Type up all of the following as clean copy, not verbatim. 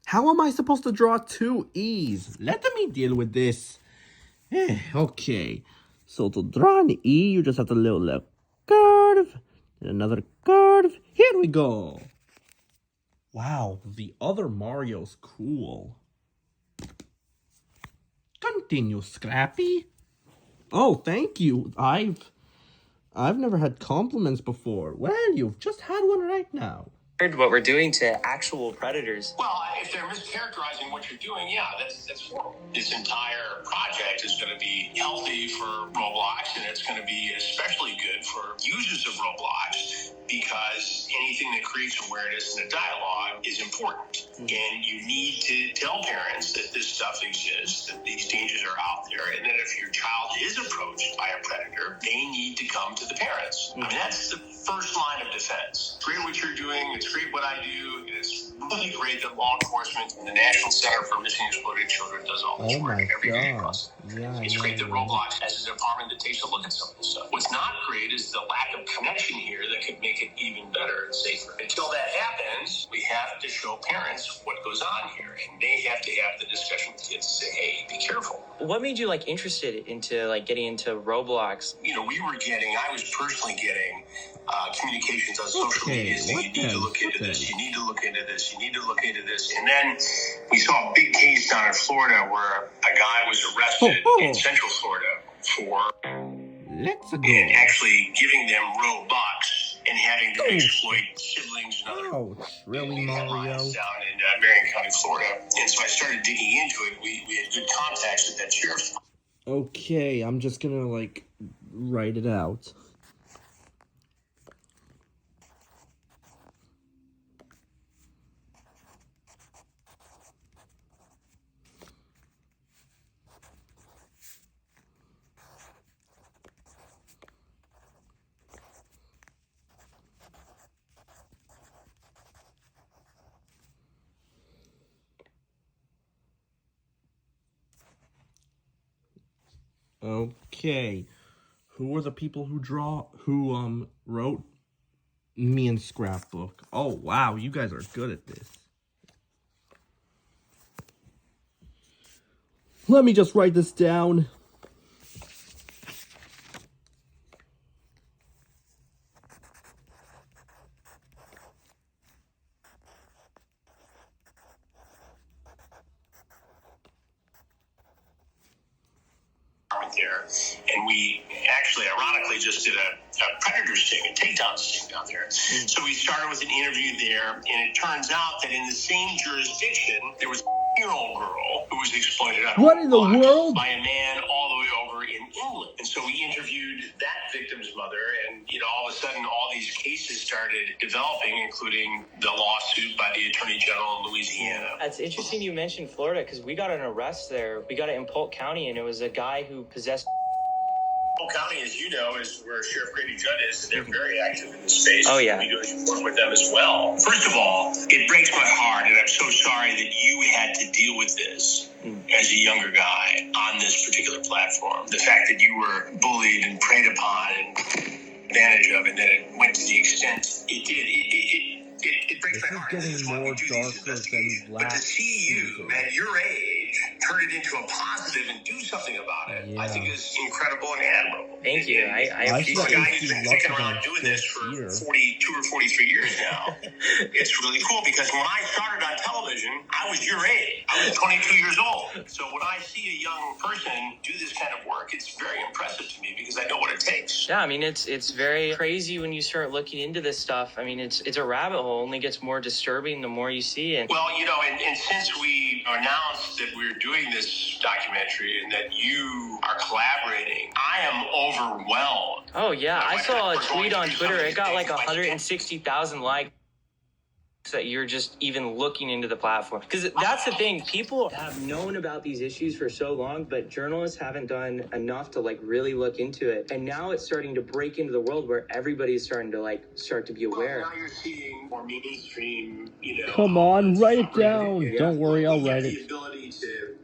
How am I supposed to draw two E's? Let me deal with this. Okay. So to draw an E, you just have to little curve. And another curve. Here we go. Wow, the other Mario's cool. Continue, Scrappy. Oh, thank you. I've never had compliments before. Well, you've just had one right now. What we're doing to actual predators. Well, if they're mischaracterizing what you're doing, yeah, that's horrible. This entire project is going to be healthy for Roblox, and it's going to be especially good for users of Roblox because anything that creates awareness and a dialogue is important. And you need to tell parents that this stuff exists, that these dangers are out there, and that if your child is approached by a predator, they need to come to the parents. I mean, that's the first line of defense. It's great what you're doing. It's great what I do. It's really great that law enforcement and the National Center for Missing and Exploited Children does all this work every day across. It's great that Roblox has a department that takes a look at some of this stuff. What's not great is the lack of connection here that could make it even better and safer. Until that happens, we have to show parents what goes on here, and they have to have the discussion with kids and say, hey, be careful. What made you interested into getting into Roblox? I was personally getting communications on social media saying you need to look into this, you need to look into this, you need to look into this. And then we saw a big case down in Florida where a guy was arrested in Central Florida for actually giving them Robux and having to exploit siblings and other really, Mario? down in Marion County, Florida. And so I started digging into it. We had good contacts with that sheriff's. Okay, I'm just gonna write it out. Okay, who are the people who wrote me and Scrapbook? Oh wow, you guys are good at this. Let me just write this down. There, and we actually, ironically, just did a predator sting, a takedown sting down there. So we started with an interview there, and it turns out that in the same jurisdiction, there was a year-old girl who was exploited on what in the world? By a man all the way over in England. And so we interviewed that victim's mother, and all of a sudden, all these cases started developing, including the lawsuit by the Attorney General in Louisiana. It's interesting you mentioned Florida because we got an arrest there. We got it in Polk County, and it was a guy who possessed. Polk County, as you know, is where Sheriff Grady Judd is, and they're very active in this space. Oh, yeah. We do work with them as well. First of all, it breaks my heart, and I'm so sorry that you had to deal with this as a younger guy on this particular platform. The fact that you were bullied and preyed upon and advantage of, and that it went to the extent it did, it breaks my heart. This is getting more darker than last. But to see you at your age turn it into a positive and do something about it, I think is incredible and admirable. Thank you. I appreciate it. A guy who's been sticking around doing this for 42 or 43 years now. It's really cool because when I started on television, I was your age. I was 22 years old. So when I see a young person do this kind of work, it's very impressive to me because I know what it takes. Yeah, I mean, it's very crazy when you start looking into this stuff. I mean, it's a rabbit hole. It only gets more disturbing the more you see it. Well, and since we announced that we're doing this documentary and that you are collaborating, I am overwhelmed. Oh, yeah. I saw a tweet on Twitter. It got 160,000 likes that you're just even looking into the platform. Because that's the thing. People have known about these issues for so long, but journalists haven't done enough to really look into it. And now it's starting to break into the world where everybody's starting to start to be aware. Well, now you're seeing more mainstream, Come on, write it down. Yeah. Don't worry, I'll write it. The ability to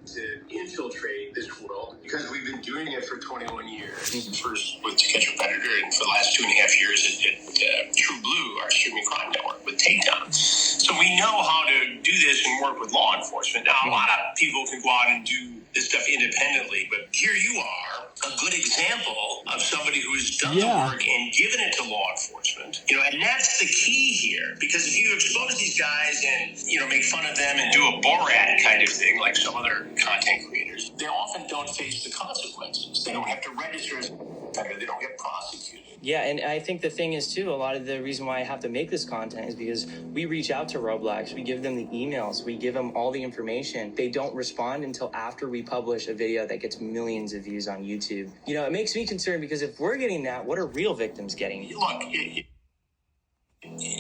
infiltrate this world. You because we've been doing it for 21 years. First with To Catch a Predator, and for the last 2.5 years at True Blue, our streaming crime network, with Takedown. So we know how to do this and work with law enforcement. Now, a lot of people can go out and do this stuff independently, but here you are, a good example of somebody who has done the work and given it to law enforcement. And that's the key here, because if you expose these guys and, make fun of them and do a Borat kind of thing, like some other content creators, they often don't face the consequences. They don't have to register as a offender. They don't get prosecuted. Yeah, and I think the thing is, too, a lot of the reason why I have to make this content is because we reach out to Roblox. We give them the emails. We give them all the information. They don't respond until after we publish a video that gets millions of views on YouTube. It makes me concerned, because if we're getting that, what are real victims getting? Look,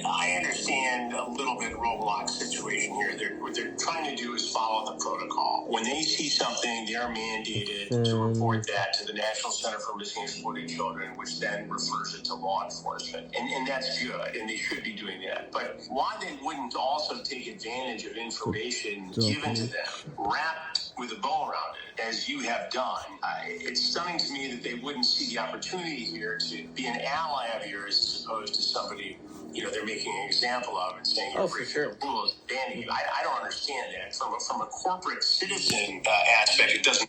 I understand a little bit Roblox situation here. What they're trying to do is follow the protocol. When they see something, they're mandated to report that to the National Center for Missing and Exploited Children, which then refers it to law enforcement. And that's good, and they should be doing that. But why they wouldn't also take advantage of information given to them, wrapped with a bow around it, as you have done, it's stunning to me that they wouldn't see the opportunity here to be an ally of yours as opposed to somebody they're making an example of and saying you're breaking the rules, banning you. I don't understand that. From a corporate citizen aspect, it doesn't.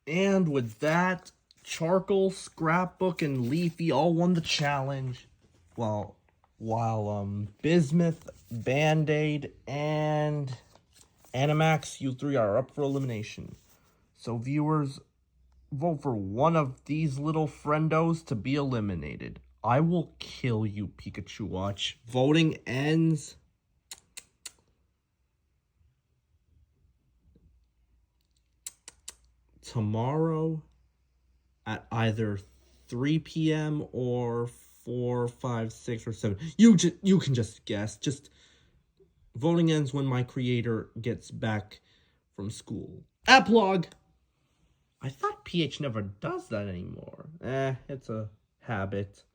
And with that, Charcoal, Scrapbook, and Leafy all won the challenge. While Bismuth, Band-Aid, and Animax, you three are up for elimination. So viewers, vote for one of these little friendos to be eliminated. I will kill you, Pikachu Watch. Voting ends tomorrow at either 3 p.m. or 4, 5, 6, or 7. You can just guess. Just voting ends when my creator gets back from school. Epilogue. I thought PH never does that anymore. It's a habit.